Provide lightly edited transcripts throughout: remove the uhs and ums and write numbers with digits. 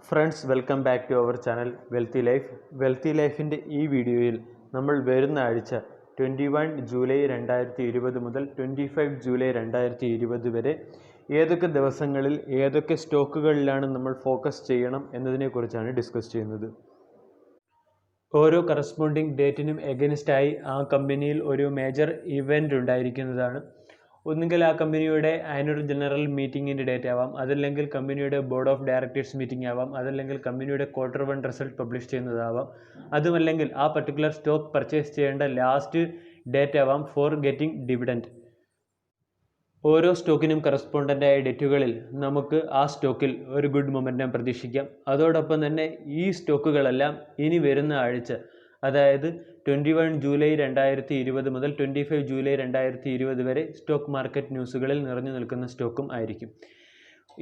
Friends welcome back to our channel wealthy ലൈഫിൻ്റെ ഈ വീഡിയോയിൽ നമ്മൾ വരുന്ന ആഴ്ച 21 ജൂലൈ 2020 മുതൽ 25 ജൂലൈ 2020 വരെ ഏതൊക്കെ ദിവസങ്ങളിൽ ഏതൊക്കെ സ്റ്റോക്കുകളിലാണ് നമ്മൾ ഫോക്കസ് ചെയ്യണം എന്നതിനെക്കുറിച്ചാണ് ഡിസ്കസ് ചെയ്യുന്നത്. ഓരോ കറസ്പോണ്ടിങ് ഡേറ്റിനും എഗനിസ്റ്റായി ആ കമ്പനിയിൽ ഒരു മേജർ ഇവൻ്റ് ഉണ്ടായിരിക്കുന്നതാണ്. ഒന്നുകിൽ ആ കമ്പനിയുടെ ആനുവൽ ജനറൽ മീറ്റിങ്ങിൻ്റെ ഡേറ്റ് ആവാം, അതല്ലെങ്കിൽ കമ്പനിയുടെ ബോർഡ് ഓഫ് ഡയറക്ടേഴ്സ് മീറ്റിംഗ് ആവാം, അതല്ലെങ്കിൽ കമ്പനിയുടെ Q1 റിസൾട്ട് പബ്ലിഷ് ചെയ്യുന്നതാവാം, അതുമല്ലെങ്കിൽ ആ പർട്ടിക്കുലർ സ്റ്റോക്ക് പർച്ചേസ് ചെയ്യേണ്ട ലാസ്റ്റ് ഡേറ്റ് ആവാം ഫോർ ഗെറ്റിംഗ് ഡിവിഡൻഡ്. ഓരോ സ്റ്റോക്കിനും കറസ്പോണ്ടൻ്റായ ഡേറ്റുകളിൽ നമുക്ക് ആ സ്റ്റോക്കിൽ ഒരു ഗുഡ് മൊമെൻറ്റം പ്രതീക്ഷിക്കാം. അതോടൊപ്പം തന്നെ ഈ സ്റ്റോക്കുകളെല്ലാം ഇനി വരുന്ന ആഴ്ച, അതായത് 21 ജൂലൈ 2020 മുതൽ 25 ജൂലൈ 2020 വരെ സ്റ്റോക്ക് മാർക്കറ്റ് ന്യൂസുകളിൽ നിറഞ്ഞു നിൽക്കുന്ന സ്റ്റോക്കും ആയിരിക്കും.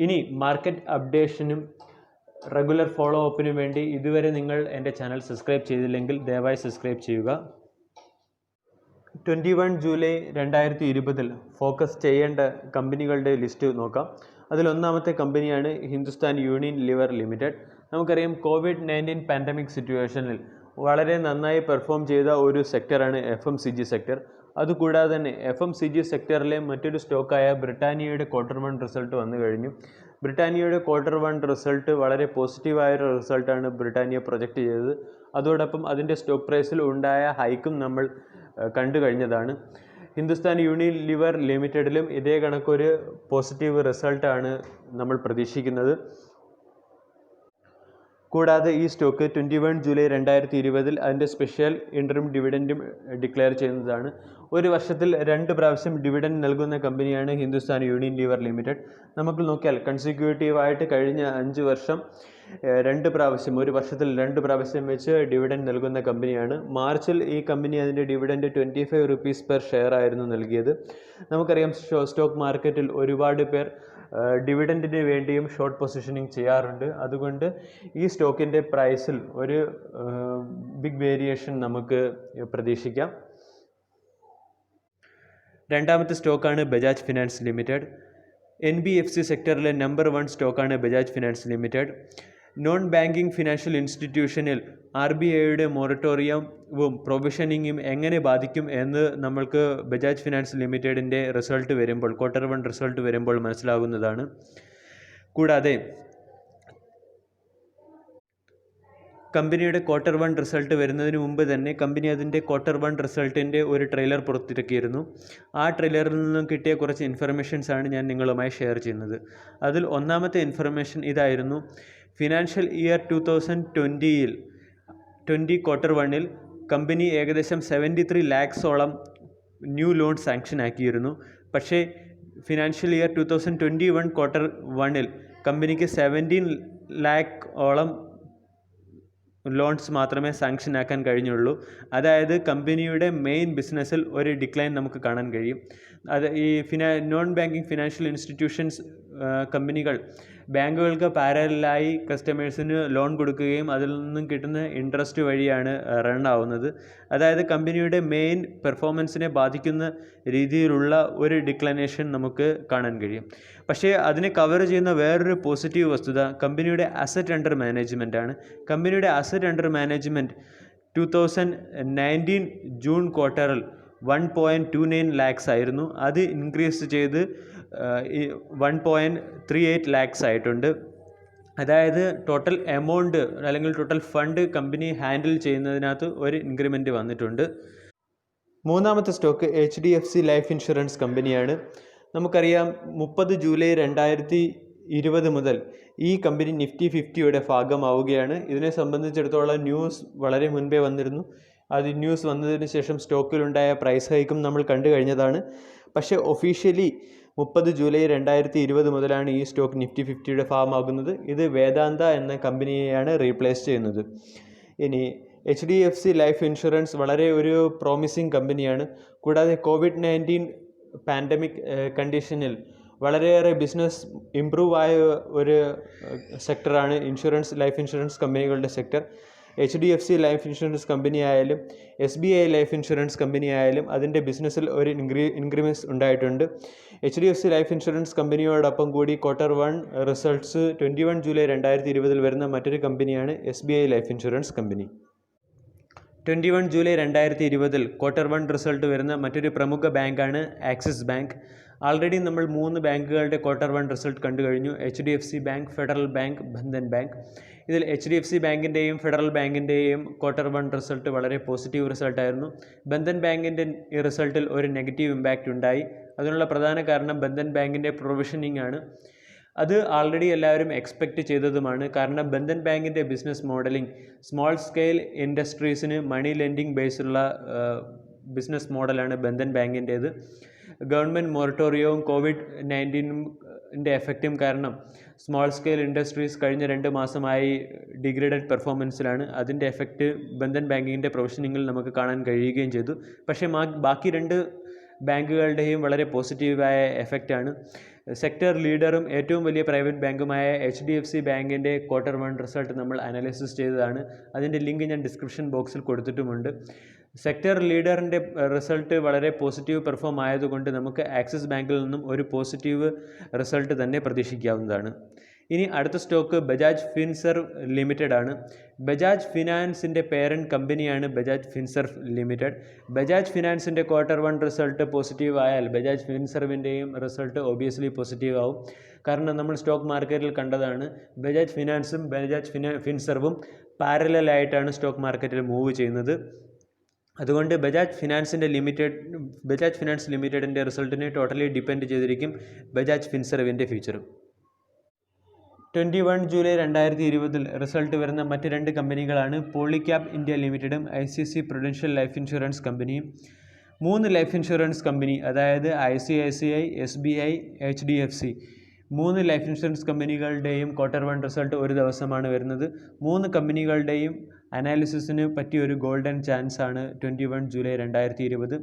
ഇനി മാർക്കറ്റ് അപ്ഡേഷനും റെഗുലർ ഫോളോ അപ്പിനും വേണ്ടി ഇതുവരെ നിങ്ങൾ എൻ്റെ ചാനൽ സബ്സ്ക്രൈബ് ചെയ്തില്ലെങ്കിൽ ദയവായി സബ്സ്ക്രൈബ് ചെയ്യുക. 21 ജൂലൈ 2020 ഫോക്കസ് ചെയ്യേണ്ട കമ്പനികളുടെ ലിസ്റ്റ് നോക്കാം. അതിലൊന്നാമത്തെ കമ്പനിയാണ് ഹിന്ദുസ്ഥാൻ യൂണിയൻ ലിവർ ലിമിറ്റഡ്. നമുക്കറിയാം, COVID-19 പാൻഡമിക് സിറ്റുവേഷനിൽ വളരെ നന്നായി പെർഫോം ചെയ്ത ഒരു സെക്ടറാണ് FMCG സെക്ടർ. അതുകൂടാതെ തന്നെ FMCG സെക്ടറിലെ മറ്റൊരു സ്റ്റോക്കായ ബ്രിട്ടാനിയയുടെ Q1 റിസൾട്ട് വന്നു കഴിഞ്ഞു. ബ്രിട്ടാനിയയുടെ Q1 റിസൾട്ട് വളരെ പോസിറ്റീവായൊരു റിസൾട്ടാണ് ബ്രിട്ടാനിയ പ്രൊജക്റ്റ് ചെയ്തത്. അതോടൊപ്പം അതിൻ്റെ സ്റ്റോക്ക് പ്രൈസിൽ ഉണ്ടായ ഹൈക്കും നമ്മൾ കണ്ടു കഴിഞ്ഞതാണ്. ഹിന്ദുസ്ഥാൻ യൂണിയൻ ലിവർ ലിമിറ്റഡിലും ഇതേ കണക്കൊരു പോസിറ്റീവ് റിസൾട്ടാണ് നമ്മൾ പ്രതീക്ഷിക്കുന്നത്. കൂടാതെ ഈ സ്റ്റോക്ക് 21 ജൂലൈ 2020 അതിൻ്റെ സ്പെഷ്യൽ ഇൻട്രീം ഡിവിഡൻറ്റും ഡിക്ലെയർ ചെയ്യുന്നതാണ്. ഒരു വർഷത്തിൽ 2 പ്രാവശ്യം ഡിവിഡൻറ്റ് നൽകുന്ന കമ്പനിയാണ് ഹിന്ദുസ്ഥാൻ യൂണിയൻ ലിവർ ലിമിറ്റഡ്. നമുക്ക് നോക്കിയാൽ കൺസിക്യൂട്ടീവായിട്ട് കഴിഞ്ഞ 5 വർഷം 2 പ്രാവശ്യം, ഒരു വർഷത്തിൽ 2 പ്രാവശ്യം വെച്ച് ഡിവിഡൻറ്റ് നൽകുന്ന കമ്പനിയാണ്. മാർച്ചിൽ ഈ കമ്പനി അതിൻ്റെ ഡിവിഡൻറ്റ് 25 rupees പെർ ഷെയർ ആയിരുന്നു നൽകിയത്. നമുക്കറിയാം, സ്റ്റോക്ക് മാർക്കറ്റിൽ ഒരുപാട് പേർ ഡിവിഡൻറ്റിന് വേണ്ടിയും ഷോർട്ട് പൊസിഷനിങ് ചെയ്യാറുണ്ട്. അതുകൊണ്ട് ഈ സ്റ്റോക്കിൻ്റെ പ്രൈസിൽ ഒരു ബിഗ് വേരിയേഷൻ നമുക്ക് പ്രതീക്ഷിക്കാം. രണ്ടാമത്തെ സ്റ്റോക്കാണ് ബജാജ് ഫിനാൻസ് ലിമിറ്റഡ്. NBFC സെക്ടറിലെ നമ്പർ 1 സ്റ്റോക്കാണ് Bajaj finance limited. Non banking financial ഇൻസ്റ്റിറ്റ്യൂഷനിൽ RBIയുടെ മൊറട്ടോറിയവും പ്രൊവിഷനിങ്ങും എങ്ങനെ ബാധിക്കും എന്ന് നമ്മൾക്ക് ബജാജ് ഫിനാൻസ് ലിമിറ്റഡിൻ്റെ റിസൾട്ട് വരുമ്പോൾ, Q1 റിസൾട്ട് വരുമ്പോൾ മനസ്സിലാകുന്നതാണ്. കൂടാതെ കമ്പനിയുടെ Q1 റിസൾട്ട് വരുന്നതിന് മുമ്പ് തന്നെ കമ്പനി അതിൻ്റെ Q1 റിസൾട്ടിൻ്റെ ഒരു ട്രെയിലർ പുറത്തിറക്കിയിരുന്നു. ആ ട്രെയിലറിൽ നിന്നും കിട്ടിയ കുറച്ച് ഇൻഫർമേഷൻസാണ് ഞാൻ നിങ്ങളുമായി ഷെയർ ചെയ്യുന്നത്. അതിൽ ഒന്നാമത്തെ ഇൻഫർമേഷൻ ഇതായിരുന്നു: ഫിനാൻഷ്യൽ ഇയർ 2020 Q1 കമ്പനി ഏകദേശം 73 lakhs ന്യൂ ലോൺ സാങ്ഷൻ ആക്കിയിരുന്നു. പക്ഷേ ഫിനാൻഷ്യൽ ഇയർ 2021 Q1 കമ്പനിക്ക് 17 lakh ലോൺസ് മാത്രമേ സാങ്ഷൻ ആക്കാൻ കഴിഞ്ഞുള്ളൂ. അതായത് കമ്പനിയുടെ മെയിൻ ബിസിനസ്സിൽ ഒരു ഡിക്ലൈൻ നമുക്ക് കാണാൻ കഴിയും. അത് ഈ നോൺ ബാങ്കിങ് ഫിനാൻഷ്യൽ ഇൻസ്റ്റിറ്റ്യൂഷൻസ് കമ്പനികൾ ബാങ്കുകൾക്ക് പാരലായി കസ്റ്റമേഴ്സിന് ലോൺ കൊടുക്കുകയും അതിൽ നിന്നും കിട്ടുന്ന ഇൻട്രസ്റ്റ് വഴിയാണ് റൺ ആവുന്നത്. അതായത് കമ്പനിയുടെ മെയിൻ പെർഫോമൻസിനെ ബാധിക്കുന്ന രീതിയിലുള്ള ഒരു ഡിക്ലൈനേഷൻ നമുക്ക് കാണാൻ കഴിയും. പക്ഷേ അതിനെ കവർ ചെയ്യുന്ന വേറൊരു പോസിറ്റീവ് വസ്തുത കമ്പനിയുടെ അസറ്റ് അണ്ടർ മാനേജ്മെൻ്റ് ആണ്. കമ്പനിയുടെ അസറ്റ് അണ്ടർ മാനേജ്മെൻറ്റ് 2019 ജൂൺ ക്വാർട്ടറിൽ 1.29 lakhs ആയിരുന്നു. അത് ഇൻക്രീസ് ചെയ്ത് 1.38 lakhs ആയിട്ടുണ്ട്. അതായത് ടോട്ടൽ എമൗണ്ട് അല്ലെങ്കിൽ ടോട്ടൽ ഫണ്ട് കമ്പനി ഹാൻഡിൽ ചെയ്യുന്നതിനകത്ത് ഒരു ഇൻക്രിമെൻറ്റ് വന്നിട്ടുണ്ട്. മൂന്നാമത്തെ സ്റ്റോക്ക് HDFC ലൈഫ് ഇൻഷുറൻസ് കമ്പനിയാണ്. നമുക്കറിയാം, 30 ജൂലൈ 2020 മുതൽ ഈ കമ്പനി നിഫ്റ്റി 50യുടെ ഭാഗമാവുകയാണ്. ഇതിനെ സംബന്ധിച്ചിടത്തോളം ന്യൂസ് വളരെ മുൻപേ വന്നിരുന്നു. അത് ന്യൂസ് വന്നതിന് ശേഷം സ്റ്റോക്കിലുണ്ടായ പ്രൈസ് ഹൈക്കും നമ്മൾ കണ്ടു കഴിഞ്ഞതാണ്. പക്ഷേ ഒഫീഷ്യലി 30 ജൂലൈ 2020 മുതലാണ് ഈ സ്റ്റോക്ക് നിഫ്റ്റി 50യുടെ ഭാഗമാകുന്നത്. ഇത് വേദാന്ത എന്ന കമ്പനിയെയാണ് റീപ്ലേസ് ചെയ്യുന്നത്. ഇനി HDFC ലൈഫ് ഇൻഷുറൻസ് വളരെ ഒരു പ്രോമിസിങ് കമ്പനിയാണ്. കൂടാതെ COVID-19 പാൻഡമിക് കണ്ടീഷനിൽ വളരെയേറെ ബിസിനസ് ഇംപ്രൂവ് ആയ ഒരു സെക്ടറാണ് ലൈഫ് ഇൻഷുറൻസ് കമ്പനികളുടെ sector. HDFC life insurance company ആയാലും SBI ലൈഫ് ഇൻഷുറൻസ് കമ്പനി ആയാലും അതിൻ്റെ ബിസിനസ്സിൽ ഒരു ഇൻക്രിമെൻറ്റ്സ് ഉണ്ടായിട്ടുണ്ട്. HDFC ലൈഫ് ഇൻഷുറൻസ് കമ്പനിയോടൊപ്പം കൂടി Q1 റിസൾട്ട്സ് 21 ജൂലൈ 2020 വരുന്ന മറ്റൊരു കമ്പനിയാണ് SBI life insurance company. 21 July 2020 Q1 result വരുന്ന മറ്റൊരു പ്രമുഖ ബാങ്കാണ് ആക്സിസ് ബാങ്ക്. ആൾറെഡി നമ്മൾ 3 ബാങ്കുകളുടെ Q1 റിസൾട്ട് കണ്ടു കഴിഞ്ഞു. HDFC bank, federal bank, Bandhan bank. ഇതിൽ HDFC ബാങ്കിൻ്റെയും ഫെഡറൽ ബാങ്കിൻ്റെയും Q1 റിസൾട്ട് വളരെ പോസിറ്റീവ് റിസൾട്ടായിരുന്നു. ബന്ധൻ ബാങ്കിൻ്റെ ഈ റിസൾട്ടിൽ ഒരു നെഗറ്റീവ് ഇമ്പാക്റ്റ് ഉണ്ടായി. അതിനുള്ള പ്രധാന കാരണം ബന്ധൻ ബാങ്കിൻ്റെ പ്രൊവിഷനിങ് ആണ്. അത് ആൾറെഡി എല്ലാവരും എക്സ്പെക്റ്റ് ചെയ്തതുമാണ്. കാരണം ബന്ധൻ ബാങ്കിൻ്റെ ബിസിനസ് മോഡലിംഗ് സ്മോൾ സ്കെയിൽ ഇൻഡസ്ട്രീസിന് മണി ലെൻഡിങ് ബേസുള്ള ബിസിനസ് മോഡലാണ് ബന്ധൻ ബാങ്കിൻ്റേത്. ഗവൺമെൻറ് മൊറട്ടോറിയവും COVID-19ൻ്റെ എഫക്റ്റും കാരണം സ്മോൾ സ്കെയിൽ ഇൻഡസ്ട്രീസ് കഴിഞ്ഞ 2 മാസമായി ഡിഗ്രേഡഡ് പെർഫോമൻസിലാണ്. അതിൻ്റെ എഫക്റ്റ് ബന്ധൻ ബാങ്കിൻ്റെ പ്രൊവിഷനിങ്ങിൽ നമുക്ക് കാണാൻ കഴിയുകയും ചെയ്തു. പക്ഷേ ബാക്കി 2 ബാങ്കുകളുടെയും വളരെ പോസിറ്റീവായ എഫക്റ്റാണ്. സെക്ടർ ലീഡറും ഏറ്റവും വലിയ പ്രൈവറ്റ് ബാങ്കുമായ HDFC ബാങ്കിൻ്റെ Q1 റിസൾട്ട് നമ്മൾ അനാലിസിസ് ചെയ്തതാണ്. അതിൻ്റെ ലിങ്ക് ഞാൻ ഡിസ്ക്രിപ്ഷൻ ബോക്സിൽ കൊടുത്തിട്ടുമുണ്ട്. സെക്ടർ ലീഡറിൻ്റെ റിസൾട്ട് വളരെ പോസിറ്റീവ് പെർഫോം ആയതുകൊണ്ട് നമുക്ക് ആക്സിസ് ബാങ്കിൽ നിന്നും ഒരു പോസിറ്റീവ് റിസൾട്ട് തന്നെ പ്രതീക്ഷിക്കാവുന്നതാണ്. ഇനി അടുത്ത സ്റ്റോക്ക് ബജാജ് ഫിൻസർവ് ലിമിറ്റഡ് ആണ്. ബജാജ് ഫിനാൻസിൻ്റെ പേരൻറ്റ് കമ്പനിയാണ് ബജാജ് ഫിൻസർവ് ലിമിറ്റഡ്. ബജാജ് ഫിനാൻസിൻ്റെ Q1 റിസൾട്ട് പോസിറ്റീവ് ആയാൽ ബജാജ് ഫിൻസർവിൻ്റെയും റിസൾട്ട് ഒബിയസ്ലി പോസിറ്റീവ് ആവും. കാരണം നമ്മൾ സ്റ്റോക്ക് മാർക്കറ്റിൽ കണ്ടതാണ്, ബജാജ് ഫിനാൻസും ബജാജ് ഫിൻസർവും പാരലലായിട്ടാണ് സ്റ്റോക്ക് മാർക്കറ്റിൽ മൂവ് ചെയ്യുന്നത്. അതുകൊണ്ട് ബജാജ് ഫിനാൻസ് ലിമിറ്റഡിൻ്റെ റിസൾട്ടിനെ ടോട്ടലി ഡിപ്പെൻഡ് ചെയ്തിരിക്കും ബജാജ് ഫിൻസർവിൻ്റെ ഫ്യൂച്ചറും. 21 ജൂലൈ 2020 റിസൾട്ട് വരുന്ന മറ്റ് 2 കമ്പനികളാണ് പോളിക്യാബ് ഇന്ത്യ ലിമിറ്റഡും ICICI പ്രൊഡൻഷ്യൽ ലൈഫ് ഇൻഷുറൻസ് കമ്പനിയും. 3 ലൈഫ് ഇൻഷുറൻസ് കമ്പനി, അതായത് ICICI, SBI, HDFC 3 life insurance കമ്പനികളുടെയും Q1 റിസൾട്ട് ഒരു ദിവസമാണ് വരുന്നത്. 3 കമ്പനികളുടെയും അനാലിസിസിന് പറ്റിയ ഒരു ഗോൾഡൻ ചാൻസ് ആണ് 21 ജൂലൈ 2020.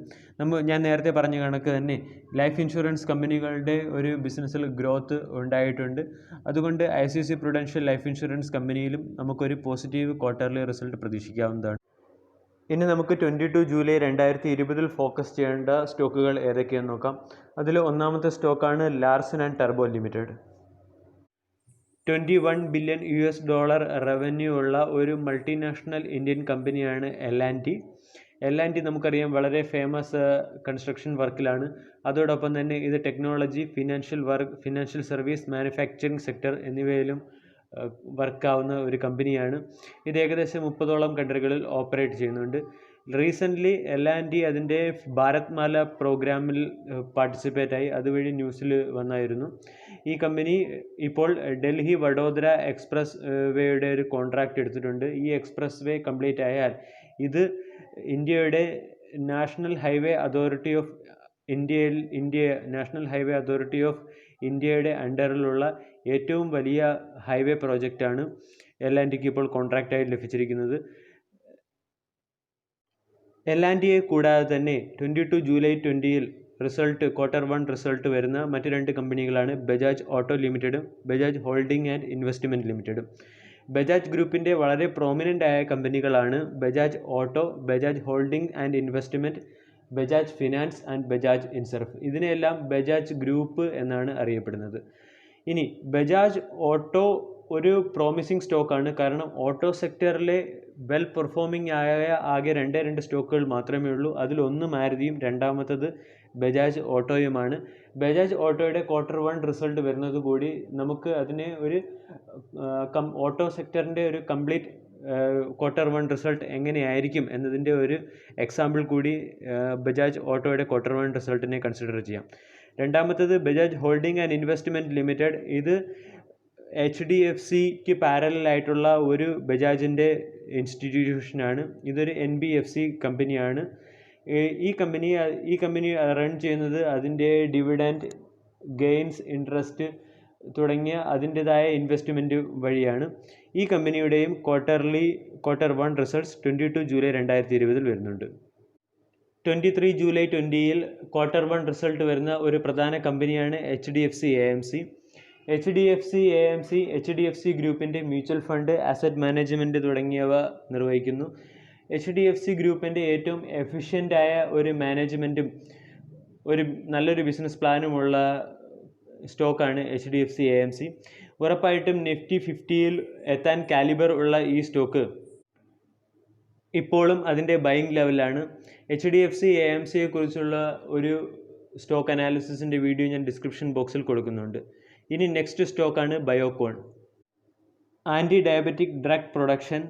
ഞാൻ നേരത്തെ പറഞ്ഞ കണക്ക് തന്നെ ലൈഫ് ഇൻഷുറൻസ് കമ്പനികളുടെ ഒരു ബിസിനസ്സിൽ ഗ്രോത്ത് ഉണ്ടായിട്ടുണ്ട്. അതുകൊണ്ട് ICICI പ്രൊഡൻഷ്യൽ ലൈഫ് ഇൻഷുറൻസ് കമ്പനിയിലും നമുക്കൊരു പോസിറ്റീവ് ക്വാർട്ടർലി റിസൾട്ട് പ്രതീക്ഷിക്കാവുന്നതാണ്. ഇനി നമുക്ക് 22 ജൂലൈ 2020 ഫോക്കസ് ചെയ്യേണ്ട സ്റ്റോക്കുകൾ ഏതൊക്കെയെന്ന് നോക്കാം. അതിൽ ഒന്നാമത്തെ സ്റ്റോക്കാണ് Larsen and turbo limited. $21 billion revenue ഉള്ള ഒരു മൾട്ടിനാഷണൽ ഇന്ത്യൻ കമ്പനിയാണ് L&T. L&T നമുക്കറിയാം വളരെ ഫേമസ് കൺസ്ട്രക്ഷൻ വർക്കിലാണ്. അതോടൊപ്പം തന്നെ ഇത് technology, financial service, manufacturing sector എന്നിവയിലും വർക്കാവുന്ന ഒരു കമ്പനിയാണ്. ഇത് ഏകദേശം 30ഓളം കൺട്രികളിൽ ഓപ്പറേറ്റ് ചെയ്യുന്നുണ്ട്. റീസെൻ്റ്ലി L&T അതിൻ്റെ ഭാരത്മാല പ്രോഗ്രാമിൽ പാർട്ടിസിപ്പേറ്റ് ആയി. അതുവഴി ന്യൂസിൽ വന്നായിരുന്നു. ഈ കമ്പനി ഇപ്പോൾ ഡൽഹി വഡോദര എക്സ്പ്രസ് വേയുടെ ഒരു കോൺട്രാക്റ്റ് എടുത്തിട്ടുണ്ട്. ഈ എക്സ്പ്രസ് വേ കംപ്ലീറ്റ് ആയാൽ ഇത് ഇന്ത്യയുടെ നാഷണൽ ഹൈവേ അതോറിറ്റി ഓഫ് ഇന്ത്യയുടെ അണ്ടറിലുള്ള ഏറ്റവും വലിയ ഹൈവേ പ്രോജക്റ്റാണ് L&Tക്ക് ഇപ്പോൾ കോൺട്രാക്റ്റായി ലഭിച്ചിരിക്കുന്നത്. L&Tയെ കൂടാതെ തന്നെ 22 ജൂലൈ 2020 Q1 റിസൾട്ട് വരുന്ന മറ്റ് 2 കമ്പനികളാണ് ബജാജ് ഓട്ടോ ലിമിറ്റഡും ബജാജ് ഹോൾഡിംഗ് ആൻഡ് ഇൻവെസ്റ്റ്മെൻറ്റ് ലിമിറ്റഡും. ബജാജ് ഗ്രൂപ്പിൻ്റെ വളരെ പ്രോമിനൻ്റ് ആയ കമ്പനികളാണ് Bajaj auto, Bajaj holding and investment, Bajaj finance and Bajaj ഇൻസർഫ്. ഇതിനെല്ലാം ബജാജ് ഗ്രൂപ്പ് എന്നാണ് അറിയപ്പെടുന്നത്. ഇനി ബജാജ് ഓട്ടോ ഒരു പ്രോമിസിങ് സ്റ്റോക്കാണ്. കാരണം ഓട്ടോ സെക്ടറിലെ വെൽ പെർഫോമിംഗ് ആയ ആകെ 2 സ്റ്റോക്കുകൾ മാത്രമേ ഉള്ളൂ. അതിലൊന്ന് മാരുതിയും രണ്ടാമത്തത് ബജാജ് ഓട്ടോയുമാണ്. ബജാജ് ഓട്ടോയുടെ Q1 റിസൾട്ട് വരുന്നത് കൂടി നമുക്ക് അതിനെ ഒരു ഓട്ടോ സെക്ടറിൻ്റെ ഒരു കംപ്ലീറ്റ് Q1 റിസൾട്ട് എങ്ങനെയായിരിക്കും എന്നതിൻ്റെ ഒരു എക്സാമ്പിൾ കൂടി ബജാജ് ഓട്ടോയുടെ Q1 റിസൾട്ടിനെ കൺസിഡർ ചെയ്യാം. രണ്ടാമത്തത് Bajaj holding and investment limited. ഇത് HDFCക്ക് പാരലായിട്ടുള്ള ഒരു ബജാജിൻ്റെ ഇൻസ്റ്റിറ്റ്യൂഷനാണ്. ഇതൊരു NBFC കമ്പനിയാണ്. ഈ കമ്പനി റൺ ചെയ്യുന്നത് അതിൻ്റെ ഡിവിഡൻഡ്, ഗെയിൻസ്, ഇൻട്രസ്റ്റ് തുടങ്ങിയ അതിൻ്റെതായ ഇൻവെസ്റ്റ്മെൻറ്റ് വഴിയാണ്. ഈ കമ്പനിയുടെയും Q1 റിസൾട്ട്സ് 22 ജൂലൈ 2020 വരുന്നുണ്ട്. 23 ജൂലൈ 2020 Q1 റിസൾട്ട് വരുന്ന ഒരു പ്രധാന കമ്പനിയാണ് HDFC AMC. HDFC AMC, HDFC ഗ്രൂപ്പിൻ്റെ മ്യൂച്വൽ ഫണ്ട്, അസറ്റ് മാനേജ്മെൻറ്റ് തുടങ്ങിയവ നിർവഹിക്കുന്നു. HDFC ഗ്രൂപ്പിൻ്റെ ഏറ്റവും എഫിഷ്യൻ്റായ ഒരു മാനേജ്മെൻറ്റും നല്ലൊരു ബിസിനസ് പ്ലാനുമുള്ള സ്റ്റോക്കാണ് HDFC AMC. ഉറപ്പായിട്ടും നിഫ്റ്റി 50-ൽ എത്താൻ കാലിബർ ഉള്ള ഈ സ്റ്റോക്ക് ഇപ്പോഴും അതിൻ്റെ ബൈയിങ് ലെവലാണ്. HDFC AMCയെ കുറിച്ചുള്ള ഒരു സ്റ്റോക്ക് അനാലിസിസിൻ്റെ വീഡിയോ ഞാൻ ഡിസ്ക്രിപ്ഷൻ ബോക്സിൽ കൊടുക്കുന്നുണ്ട്. ഇനി നെക്സ്റ്റ് സ്റ്റോക്കാണ് Biocon. Anti diabetic drug production,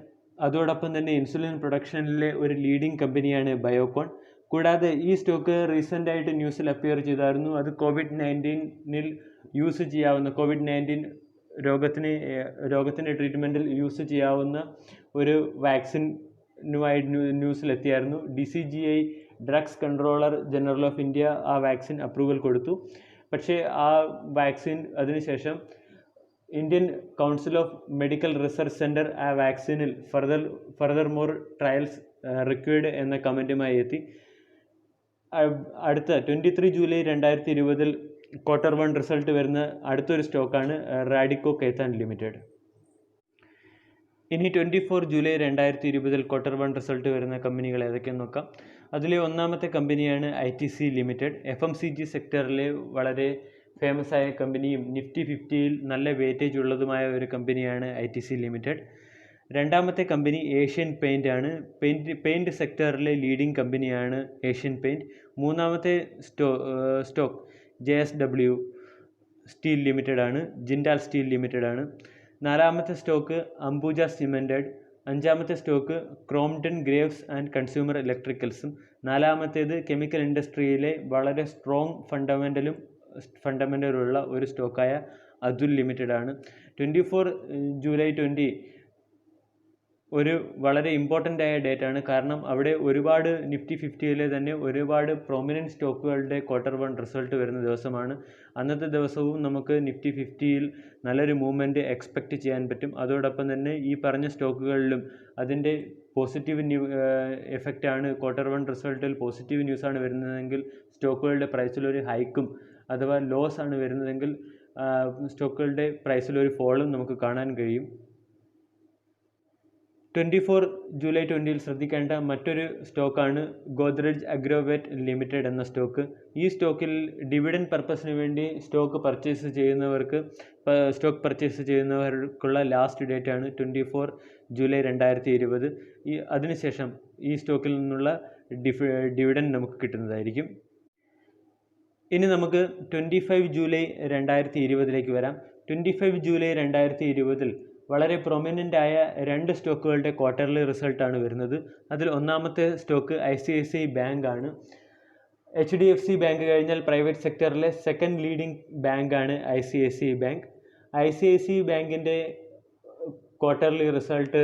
അതോടൊപ്പം തന്നെ ഇൻസുലിൻ പ്രൊഡക്ഷനിലെ ഒരു ലീഡിംഗ് കമ്പനിയാണ് ബയോകോൺ. കൂടാതെ ഈ സ്റ്റോക്ക് റീസെൻ്റായിട്ട് ന്യൂസിൽ അപ്പിയർ ചെയ്തായിരുന്നു. അത് COVID-19 യൂസ് ചെയ്യാവുന്ന, COVID-19 രോഗത്തിൻ്റെ ട്രീറ്റ്മെൻറ്റിൽ യൂസ് ചെയ്യാവുന്ന ഒരു വാക്സിനുമായി ന്യൂസിലെത്തിയായിരുന്നു. DCGI drugs controller general of India ആ വാക്സിൻ അപ്രൂവൽ കൊടുത്തു. പക്ഷേ ആ വാക്സിൻ അതിനുശേഷം Indian council of medical research centre ആ വാക്സിനിൽ ഫർദർ മോർ ട്രയൽസ് റിക്വയർഡ് എന്ന കമൻറ്റുമായി എത്തി. അടുത്ത 23 ജൂലൈ 2020 Q1 റിസൾട്ട് വരുന്ന അടുത്തൊരു സ്റ്റോക്കാണ് റാഡിക്കോ ഖൈതാൻ ലിമിറ്റഡ്. ഇനി 24 ജൂലൈ 2020 Q1 റിസൾട്ട് വരുന്ന കമ്പനികൾ ഏതൊക്കെയെന്ന് നോക്കാം. അതിലെ ഒന്നാമത്തെ കമ്പനിയാണ് ITC ലിമിറ്റഡ്. FMCG സെക്ടറിലെ വളരെ ഫേമസ് ആയ കമ്പനിയും നിഫ്റ്റി 50-ൽ നല്ല വെയിറ്റേജ് ഉള്ളതുമായ ഒരു കമ്പനിയാണ് ITC ലിമിറ്റഡ്. രണ്ടാമത്തെ കമ്പനി ഏഷ്യൻ പെയിൻ്റ് ആണ്. പെയിൻറ് സെക്ടറിലെ ലീഡിംഗ് കമ്പനിയാണ് ഏഷ്യൻ പെയിൻറ്. മൂന്നാമത്തെ സ്റ്റോക്ക് JSW സ്റ്റീൽ ലിമിറ്റഡ് ആണ്, ജിൻഡാൽ സ്റ്റീൽ ലിമിറ്റഡ് ആണ്. നാലാമത്തെ സ്റ്റോക്ക് അംബുജ സിമെൻറ്റഡ്. അഞ്ചാമത്തെ stock Crompton Greaves and consumer ഇലക്ട്രിക്കൽസും. നാലാമത്തേത് കെമിക്കൽ ഇൻഡസ്ട്രിയിലെ വളരെ സ്ട്രോങ് ഫണ്ടമെൻ്റലുള്ള ഒരു സ്റ്റോക്കായ അതുൽ ലിമിറ്റഡ് ആണ്. 24 ജൂലൈ 20 ഒരു വളരെ ഇമ്പോർട്ടൻ്റ് ആയ ഡേറ്റ് ആണ്. കാരണം അവിടെ ഒരുപാട് നിഫ്റ്റി 50-ലെ തന്നെ ഒരുപാട് പ്രോമിനൻറ്റ് സ്റ്റോക്കുകളുടെ Q1 റിസൾട്ട് വരുന്ന ദിവസമാണ്. അന്നത്തെ ദിവസവും നമുക്ക് നിഫ്റ്റി 50-ൽ നല്ലൊരു മൂവ്മെൻറ്റ് എക്സ്പെക്റ്റ് ചെയ്യാൻ പറ്റും. അതോടൊപ്പം തന്നെ ഈ പറഞ്ഞ സ്റ്റോക്കുകളിലും അതിൻ്റെ പോസിറ്റീവ് എഫക്റ്റാണ്. Q1 റിസൾട്ടിൽ പോസിറ്റീവ് ന്യൂസാണ് വരുന്നതെങ്കിൽ സ്റ്റോക്കുകളുടെ പ്രൈസിലൊരു ഹൈക്കും, അഥവാ ലോസ് ആണ് വരുന്നതെങ്കിൽ സ്റ്റോക്കുകളുടെ പ്രൈസിലൊരു ഫോളും നമുക്ക് കാണാൻ കഴിയും. 24 ജൂലൈ 20 ശ്രദ്ധിക്കേണ്ട മറ്റൊരു സ്റ്റോക്കാണ് ഗോദ്രേജ് അഗ്രോവേറ്റ് ലിമിറ്റഡ് എന്ന സ്റ്റോക്ക്. ഈ സ്റ്റോക്കിൽ ഡിവിഡൻഡ് പർപ്പസിന് വേണ്ടി സ്റ്റോക്ക് പർച്ചേസ് ചെയ്യുന്നവർക്കുള്ള ലാസ്റ്റ് ഡേറ്റ് ആണ് 24 ജൂലൈ 2020. അതിനുശേഷം ഈ സ്റ്റോക്കിൽ നിന്നുള്ള ഡിവിഡൻഡ് നമുക്ക് കിട്ടുന്നതായിരിക്കും. ഇനി നമുക്ക് 25 ജൂലൈ 2020 വരാം. 25 ജൂലൈ 2020 വളരെ പ്രൊമിനൻ്റ് ആയ രണ്ട് സ്റ്റോക്കുകളുടെ ക്വാർട്ടർലി റിസൾട്ടാണ് വരുന്നത്. അതിൽ ഒന്നാമത്തെ സ്റ്റോക്ക് ICICI ബാങ്ക് ആണ്. HDFC ബാങ്ക് കഴിഞ്ഞാൽ പ്രൈവറ്റ് സെക്ടറിലെ സെക്കൻഡ് ലീഡിംഗ് ബാങ്കാണ് ICICI ബാങ്ക്. ICICI ബാങ്കിൻ്റെ ക്വാർട്ടർലി റിസൾട്ട്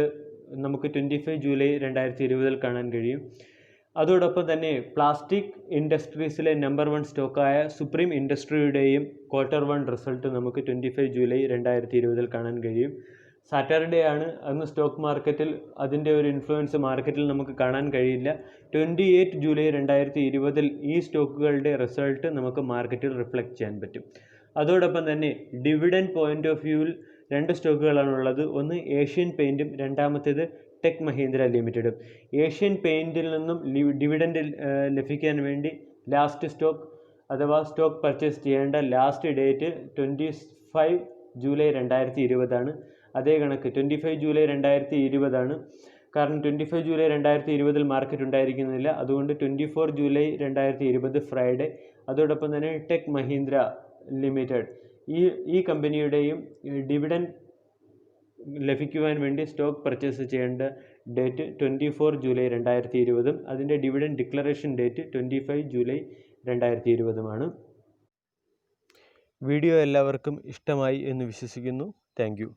നമുക്ക് 25 ജൂലൈ 2020 കാണാൻ കഴിയും. അതോടൊപ്പം തന്നെ പ്ലാസ്റ്റിക് ഇൻഡസ്ട്രീസിലെ നമ്പർ 1 സ്റ്റോക്കായ സുപ്രീം ഇൻഡസ്ട്രിയുടെയും Q1 റിസൾട്ട് നമുക്ക് 25 ജൂലൈ 2020 കാണാൻ കഴിയും. സാറ്റർഡേ ആണ്, അന്ന് സ്റ്റോക്ക് മാർക്കറ്റിൽ അതിൻ്റെ ഒരു ഇൻഫ്ലുവൻസ് മാർക്കറ്റിൽ നമുക്ക് കാണാൻ കഴിയില്ല. 28 ജൂലൈ 2020 ഈ സ്റ്റോക്കുകളുടെ റിസൾട്ട് നമുക്ക് മാർക്കറ്റിൽ റിഫ്ലക്റ്റ് ചെയ്യാൻ പറ്റും. അതോടൊപ്പം തന്നെ ഡിവിഡൻഡ് പോയിൻ്റ് ഓഫ് വ്യൂവിൽ രണ്ട് സ്റ്റോക്കുകളാണുള്ളത്. ഒന്ന് ഏഷ്യൻ പെയിൻറ്റും രണ്ടാമത്തേത് ടെക് മഹീന്ദ്ര ലിമിറ്റഡും. ഏഷ്യൻ പെയിൻറ്റിൽ നിന്നും ഡിവിഡൻഡ് ലഭിക്കാൻ വേണ്ടി ലാസ്റ്റ് സ്റ്റോക്ക് അഥവാ സ്റ്റോക്ക് പർച്ചേസ് ചെയ്യേണ്ട ലാസ്റ്റ് ഡേറ്റ് 25 ജൂലൈ 2020 ആണ്. അതേ കണക്ക് 25 ജൂലൈ 2020 ആണ്. കാരണം 25 ജൂലൈ 2020 മാർക്കറ്റ് ഉണ്ടായിരിക്കുന്നില്ല. അതുകൊണ്ട് 24 ജൂലൈ 2020 ഫ്രൈഡേ. അതോടൊപ്പം തന്നെ ടെക് മഹീന്ദ്ര ലിമിറ്റഡ് ഈ കമ്പനിയുടെയും ഡിവിഡൻഡ് ലഭിക്കുവാൻ വേണ്ടി സ്റ്റോക്ക് പർച്ചേസ് ചെയ്യേണ്ട ഡേറ്റ് 24 ജൂലൈ 2020 അതിൻ്റെ dividend declaration date 25 July 2020 video എല്ലാവർക്കും ഇഷ്ടമായി എന്ന് വിശ്വസിക്കുന്നു. Thank you.